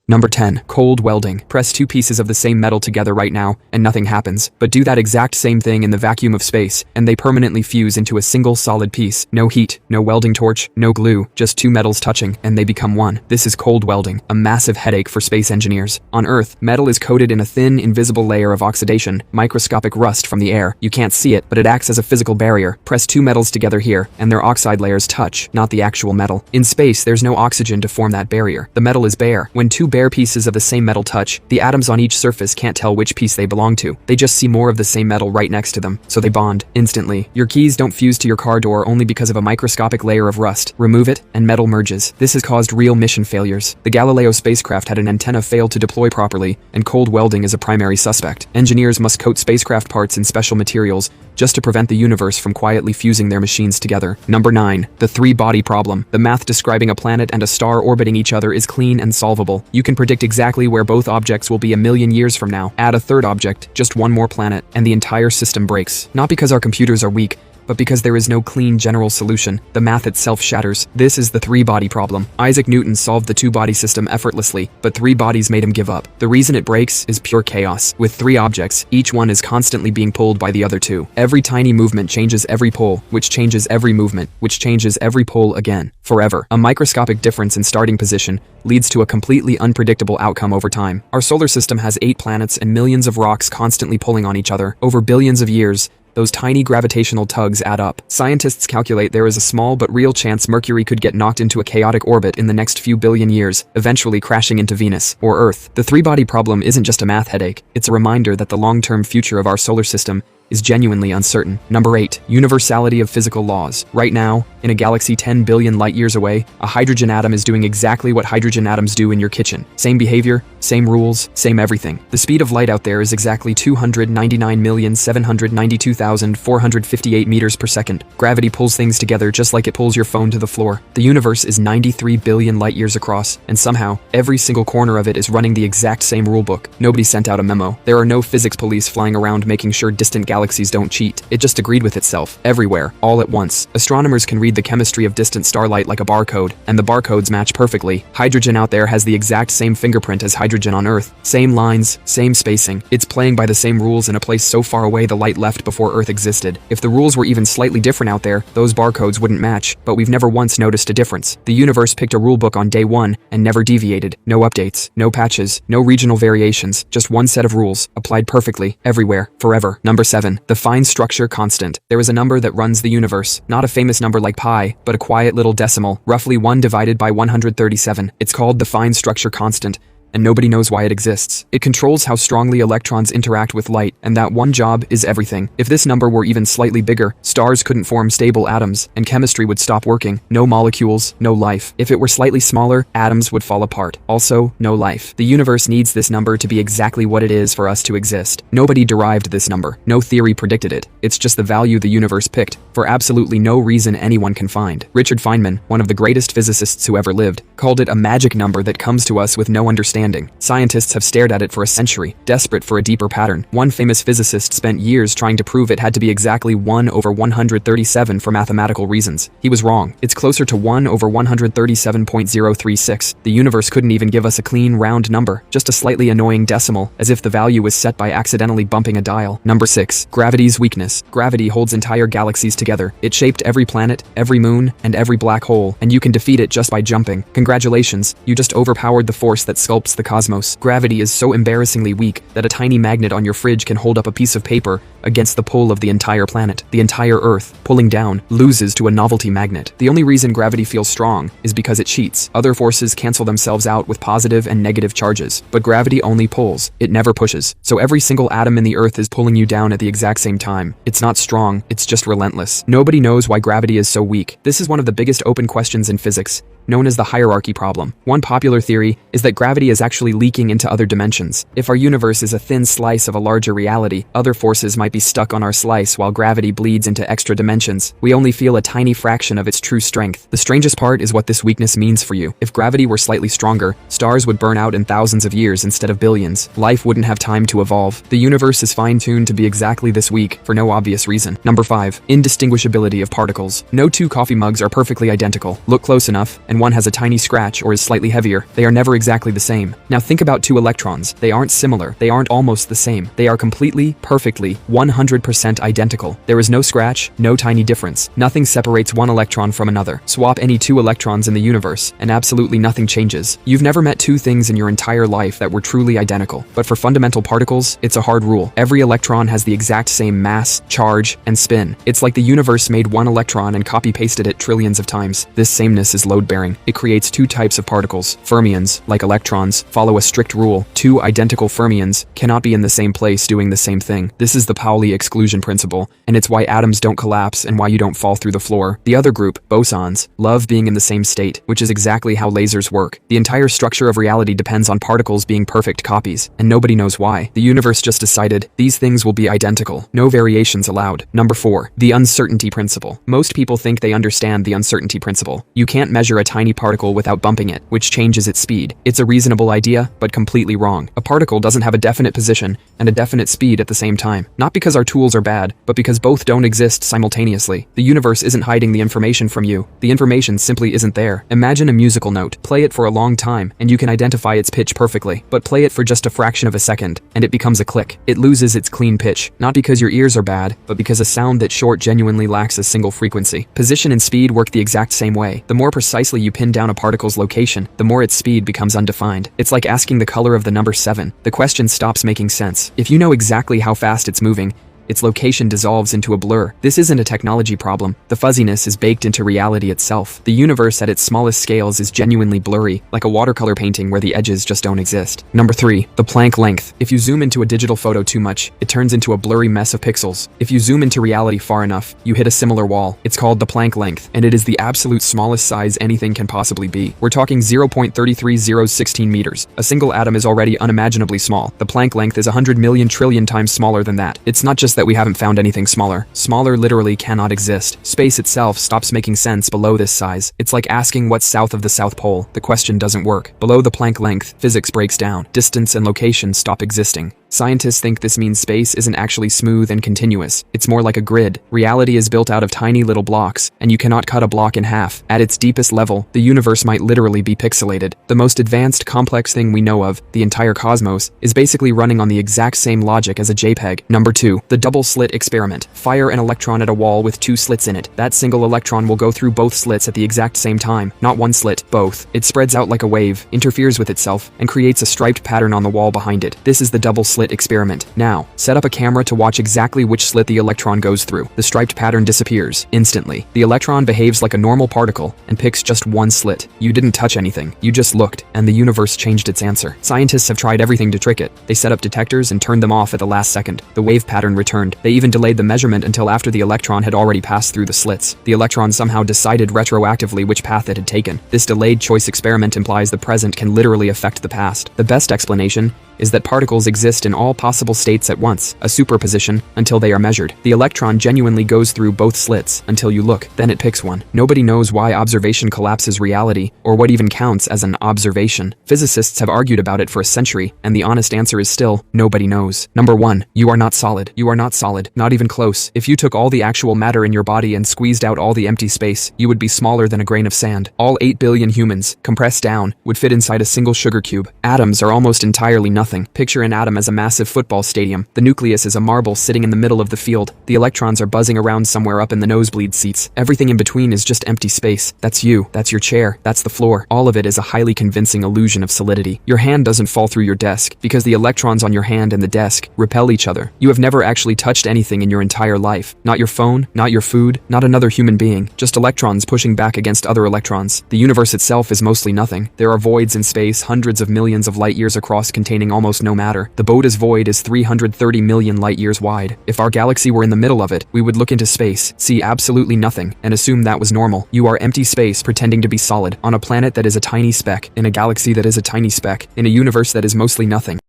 Number 10. Cold welding. Press two pieces of the same metal together right now, and nothing happens. But do that exact same thing in the vacuum of space, and they permanently fuse into a single solid piece. No heat, no welding torch, no glue, just two metals touching, and they become one. This is cold welding, a massive headache for space engineers. On Earth, metal is coated in a thin, invisible layer of oxidation, microscopic rust from the air. You can't see it, but it acts as a physical barrier. Press two metals together here, and their oxide layers touch, not the actual metal. In space, there's no oxygen to form that barrier. The metal is bare. When two bare pieces of the same metal touch, the atoms on each surface can't tell which piece they belong to. They just see more of the same metal right next to them, so they bond instantly. Your keys don't fuse to your car door only because of a microscopic layer of rust. Remove it, and metal merges. This has caused real mission failures. The Galileo spacecraft had an antenna fail to deploy properly, and cold welding is a primary suspect. Engineers must coat spacecraft parts in special materials just to prevent the universe from quietly fusing their machines together. Number 9. The three-body problem. The math describing a planet and a star orbiting each other is clean and solvable. You can predict exactly where both objects will be a million years from now. Add a third object, just one more planet, and the entire system breaks. Not because our computers are weak, but because there is no clean general solution. The math itself shatters. This is the three-body problem. Isaac Newton solved the two-body system effortlessly, but three bodies made him give up. The reason it breaks is pure chaos. With three objects, each one is constantly being pulled by the other two. Every tiny movement changes every pull, which changes every movement, which changes every pull again, forever. A microscopic difference in starting position leads to a completely unpredictable outcome over time. Our solar system has 8 planets and millions of rocks constantly pulling on each other. Over billions of years, those tiny gravitational tugs add up. Scientists calculate there is a small but real chance Mercury could get knocked into a chaotic orbit in the next few billion years, eventually crashing into Venus or Earth. The three-body problem isn't just a math headache, it's a reminder that the long-term future of our solar system is genuinely uncertain. Number 8. Universality of physical laws. Right now, in a galaxy 10 billion light-years away, a hydrogen atom is doing exactly what hydrogen atoms do in your kitchen. Same behavior, same rules, same everything. The speed of light out there is exactly 299,792,458 meters per second. Gravity pulls things together just like it pulls your phone to the floor. The universe is 93 billion light-years across, and somehow, every single corner of it is running the exact same rulebook. Nobody sent out a memo. There are no physics police flying around making sure distant galaxies don't cheat. It just agreed with itself, everywhere, all at once. Astronomers can read the chemistry of distant starlight like a barcode, and the barcodes match perfectly. Hydrogen out there has the exact same fingerprint as hydrogen on Earth. Same lines, same spacing. It's playing by the same rules in a place so far away the light left before Earth existed. If the rules were even slightly different out there, those barcodes wouldn't match, but we've never once noticed a difference. The universe picked a rulebook on day 1 and never deviated. No updates, no patches, no regional variations, just one set of rules, applied perfectly, everywhere, forever. Number 7. The fine structure constant. There is a number that runs the universe. Not a famous number like pi, but a quiet little decimal, roughly 1 divided by 137. It's called the fine structure constant, and nobody knows why it exists. It controls how strongly electrons interact with light, and that one job is everything. If this number were even slightly bigger, stars couldn't form stable atoms, and chemistry would stop working. No molecules, no life. If it were slightly smaller, atoms would fall apart. Also, no life. The universe needs this number to be exactly what it is for us to exist. Nobody derived this number. No theory predicted it. It's just the value the universe picked, for absolutely no reason anyone can find. Richard Feynman, one of the greatest physicists who ever lived, called it a magic number that comes to us with no understanding. Scientists have stared at it for a century, desperate for a deeper pattern. One famous physicist spent years trying to prove it had to be exactly 1 over 137 for mathematical reasons. He was wrong. It's closer to 1 over 137.036. The universe couldn't even give us a clean, round number, just a slightly annoying decimal, as if the value was set by accidentally bumping a dial. Number 6. Gravity's weakness. Gravity holds entire galaxies together. It shaped every planet, every moon, and every black hole, and you can defeat it just by jumping. Congratulations, you just overpowered the force that sculpts the cosmos. Gravity is so embarrassingly weak that a tiny magnet on your fridge can hold up a piece of paper against the pull of the entire planet. The entire Earth, pulling down, loses to a novelty magnet. The only reason gravity feels strong is because it cheats. Other forces cancel themselves out with positive and negative charges, but gravity only pulls. It never pushes. So every single atom in the Earth is pulling you down at the exact same time. It's not strong, it's just relentless. Nobody knows why gravity is so weak. This is one of the biggest open questions in physics, known as the hierarchy problem. One popular theory is that gravity is actually leaking into other dimensions. If our universe is a thin slice of a larger reality, other forces might be stuck on our slice while gravity bleeds into extra dimensions. We only feel a tiny fraction of its true strength. The strangest part is what this weakness means for you. If gravity were slightly stronger, stars would burn out in thousands of years instead of billions. Life wouldn't have time to evolve. The universe is fine-tuned to be exactly this weak, for no obvious reason. Number 5. Indistinguishability of particles. No two coffee mugs are perfectly identical. Look close enough, and and one has a tiny scratch or is slightly heavier, they are never exactly the same. Now think about two electrons. They aren't similar. They aren't almost the same. They are completely, perfectly, 100% identical. There is no scratch, no tiny difference. Nothing separates one electron from another. Swap any two electrons in the universe, and absolutely nothing changes. You've never met two things in your entire life that were truly identical. But for fundamental particles, it's a hard rule. Every electron has the exact same mass, charge, and spin. It's like the universe made one electron and copy-pasted it trillions of times. This sameness is load-bearing. It creates two types of particles. Fermions, like electrons, follow a strict rule. Two identical fermions cannot be in the same place doing the same thing. This is the Pauli exclusion principle, and it's why atoms don't collapse and why you don't fall through the floor. The other group, bosons, love being in the same state, which is exactly how lasers work. The entire structure of reality depends on particles being perfect copies, and nobody knows why. The universe just decided these things will be identical. No variations allowed. Number 4. The uncertainty principle. Most people think they understand the uncertainty principle. You can't measure a tiny particle without bumping it, which changes its speed. It's a reasonable idea, but completely wrong. A particle doesn't have a definite position and a definite speed at the same time. Not because our tools are bad, but because both don't exist simultaneously. The universe isn't hiding the information from you. The information simply isn't there. Imagine a musical note. Play it for a long time, and you can identify its pitch perfectly. But play it for just a fraction of a second, and it becomes a click. It loses its clean pitch. Not because your ears are bad, but because a sound that's short genuinely lacks a single frequency. Position and speed work the exact same way. The more precisely you pin down a particle's location, the more its speed becomes undefined. It's like asking the color of the number 7. The question stops making sense. If you know exactly how fast it's moving, its location dissolves into a blur. This isn't a technology problem. The fuzziness is baked into reality itself. The universe at its smallest scales is genuinely blurry, like a watercolor painting where the edges just don't exist. Number 3. The Planck length. If you zoom into a digital photo too much, it turns into a blurry mess of pixels. If you zoom into reality far enough, you hit a similar wall. It's called the Planck length, and it is the absolute smallest size anything can possibly be. We're talking 0.33016 meters. A single atom is already unimaginably small. The Planck length is 100 million trillion times smaller than that. It's not just that we haven't found anything smaller. Smaller literally cannot exist. Space itself stops making sense below this size. It's like asking what's south of the South Pole. The question doesn't work. Below the Planck length, physics breaks down. Distance and location stop existing. Scientists think this means space isn't actually smooth and continuous. It's more like a grid. Reality is built out of tiny little blocks, and you cannot cut a block in half. At its deepest level, the universe might literally be pixelated. The most advanced, complex thing we know of, the entire cosmos, is basically running on the exact same logic as a JPEG. Number 2. The double slit experiment. Fire an electron at a wall with 2 slits in it. That single electron will go through both slits at the exact same time. Not one slit, both. It spreads out like a wave, interferes with itself, and creates a striped pattern on the wall behind it. This is the double slit experiment. Now, set up a camera to watch exactly which slit the electron goes through. The striped pattern disappears instantly. The electron behaves like a normal particle and picks just one slit. You didn't touch anything. You just looked, and the universe changed its answer. Scientists have tried everything to trick it. They set up detectors and turned them off at the last second. The wave pattern returned. They even delayed the measurement until after the electron had already passed through the slits. The electron somehow decided retroactively which path it had taken. This delayed choice experiment implies the present can literally affect the past. The best explanation is that particles exist in all possible states at once, a superposition, until they are measured. The electron genuinely goes through both slits until you look, then it picks one. Nobody knows why observation collapses reality, or what even counts as an observation. Physicists have argued about it for a century, and the honest answer is still, nobody knows. Number 1. You are not solid. You are not solid. Not even close. If you took all the actual matter in your body and squeezed out all the empty space, you would be smaller than a grain of sand. All 8 billion humans, compressed down, would fit inside a single sugar cube. Atoms are almost entirely nothing. Picture an atom as a massive football stadium. The nucleus is a marble sitting in the middle of the field. The electrons are buzzing around somewhere up in the nosebleed seats. Everything in between is just empty space. That's you. That's your chair. That's the floor. All of it is a highly convincing illusion of solidity. Your hand doesn't fall through your desk because the electrons on your hand and the desk repel each other. You have never actually touched anything in your entire life. Not your phone, not your food, not another human being. Just electrons pushing back against other electrons. The universe itself is mostly nothing. There are voids in space hundreds of millions of light years across containing almost no matter. The Bode's void is 330 million light years wide. If our galaxy were in the middle of it, we would look into space, see absolutely nothing, and assume that was normal. You are empty space pretending to be solid, on a planet that is a tiny speck, in a galaxy that is a tiny speck, in a universe that is mostly nothing.